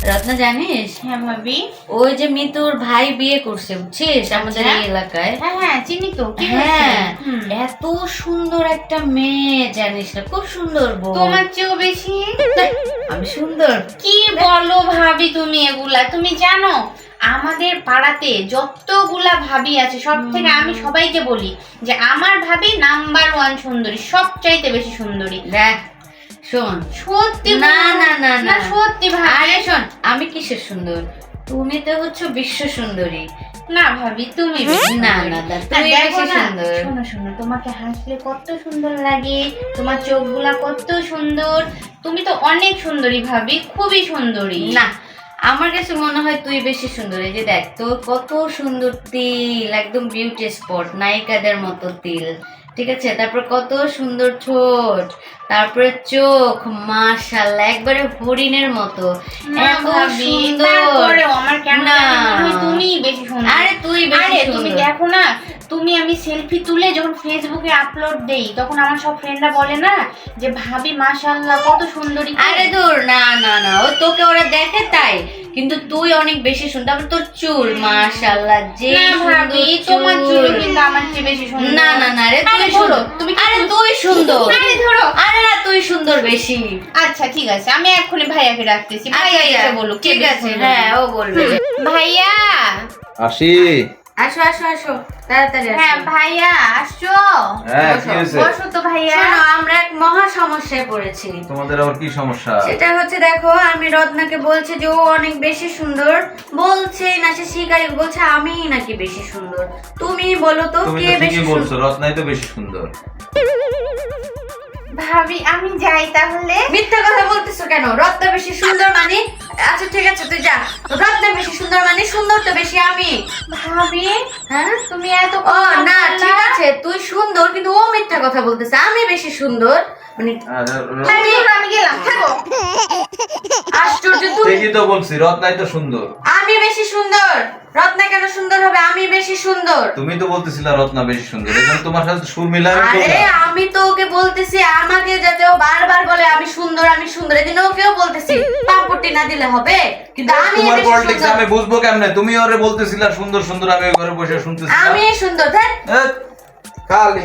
রত্না জানিস? হ্যাঁ ভাবি। ওই যে মিতুর ভাই বিয়ে করছে বুঝছিস আমাদের এই এলাকায়। হ্যাঁ হ্যাঁ চিনি তো। কি হ্যাঁ হয়েছে? এত সুন্দর একটা মেয়ে জানিস না, খুব সুন্দর বউ। তোমার চেয়েও বেশি। আমি সুন্দর? কি বলো ভাবি তুমি এগুলা? তুমি জানো আমাদের পাড়াতে যতগুলা ভাবি আছে সব থেকে আমি সবাইকে বলি যে আমার ভাবি নাম্বার 1 সুন্দরী, সবচাইতে বেশি সুন্দরী। দেখ শোন, সত্যি না না না না সত্যি ভাবি। আরে শোন, আমি কিসের সুন্দর? তুমি তো হচ্ছে বিশ্ব সুন্দরী। না ভাবি তুমি না না না, তুই বেশি সুন্দর। শোনো শোনো, তোমাকে হাসলে কত সুন্দর লাগে, তোমার চোখগুলা কত সুন্দর, তুমি তো অনেক সুন্দরী ভাবি, খুবই সুন্দরী। না, আমার কাছে মনে হয় তুই বেশি সুন্দর। এই যে দেখ তোর কত সুন্দর তিল, একদম বিউটি স্পট, নায়িকাদের মতো তিল, ঠিক আছে? তারপর কত সুন্দর ঠোঁট, তারপরে চোখ, মাশাআল্লাহ একবারে হরিণের মতো, এত সুন্দর। তারপরেও আমার কেন না। জানি মনে হয় তুমিই বেশি সুন্দর। আরে তুই বেশি আরে তুমি সুন্দর। দেখো না, আমি সেলফি তুলে যখন ফেসবুকে আপলোড দেই তখন আমার সব ফ্রেন্ডরা বলে না যে ভাবি মাশাআল্লাহ কত সুন্দরী। আরে দূর, না না না, ও তোকে ওরা দেখে তাই, কিন্তু তুই অনেক বেশি সুন্দর। তারপর তোর চুল মাশাআল্লাহ, যে ভাবি তোমার চুল কিন্তু আমার চেয়ে বেশি সুন্দর। না না না রে, তুই ধরো সুন্দর। তুমি। আরে তুই সুন্দর। আরে ধরো। আরে না, তুই সুন্দর বেশি। আচ্ছা ঠিক আছে, আমি এক্ষুনি ভাইয়াকে ডাকতেছি। ভাইয়া আচ্ছা, এসে বলুক ঠিক আছে, হ্যাঁ ও বলবে। ভাইয়া। আসি। আসো আসো আসো, তাড়াতাড়ি আসো। হ্যাঁ ভাইয়া আসছো। হ্যাঁ কি হয়েছে? বসো তো ভাইয়া। শোনো, আমরা এক মহা সমস্যায় পড়েছি। তোমাদের আবার কি সমস্যা? সেটা হচ্ছে দেখো, আমি রত্নাকে বলছি যে ও অনেক বেশি সুন্দর, বলছে না সে স্বীকারই বলছে আমি নাকি বেশি সুন্দর। তুমি বলো তো তুমি কে তো বেশি ঠিকই সুন্দর? বলছো, রত্নাই তো বেশি সুন্দর। ভাবি আমি যাই তাহলে। মিথ্যা কথা বলতেছো কেন? রত্না বেশি সুন্দর মানে? আচ্ছা ঠিক আছে তুই যা। রত্না বেশি সুন্দর মানে সুন্দর তো বেশি আমি। ভাবি হ্যাঁ তুমি এত ও না, ঠিক আছে তুই সুন্দর, কিন্তু ও মিথ্যা কথা বলতেছে আমি বেশি সুন্দর মানে। আমি গেলাম, থাকো। আশ্চর্য, তুই। ঠিকই তো বলছি, রত্নাই তো সুন্দর। আমি বেশি সুন্দর? রত্না কেন সুন্দর হবে? আমি বেশি সুন্দর। তুমি তো বলতেছিলে রত্না বেশি সুন্দর, এজন্য তোমার সাথে সুর মিলায় আরে আমি তো ওকে বলতেছি, আমাকে যাতে ও বারবার বলে আমি সুন্দর আমি সুন্দর, এদিন ওকেও বলতেছি পাপড়টি না দিলে হবে, কিন্তু আমি তোমার বেশি পলিটিক্স সুন্দর। আমি বুঝবো কেমনে? তুমি ওরে বলতেছিলা সুন্দর সুন্দর, আমি ওই ঘরে বসে শুনতেছিলাম। আমি সুন্দর, ধ্যাৎ। খালি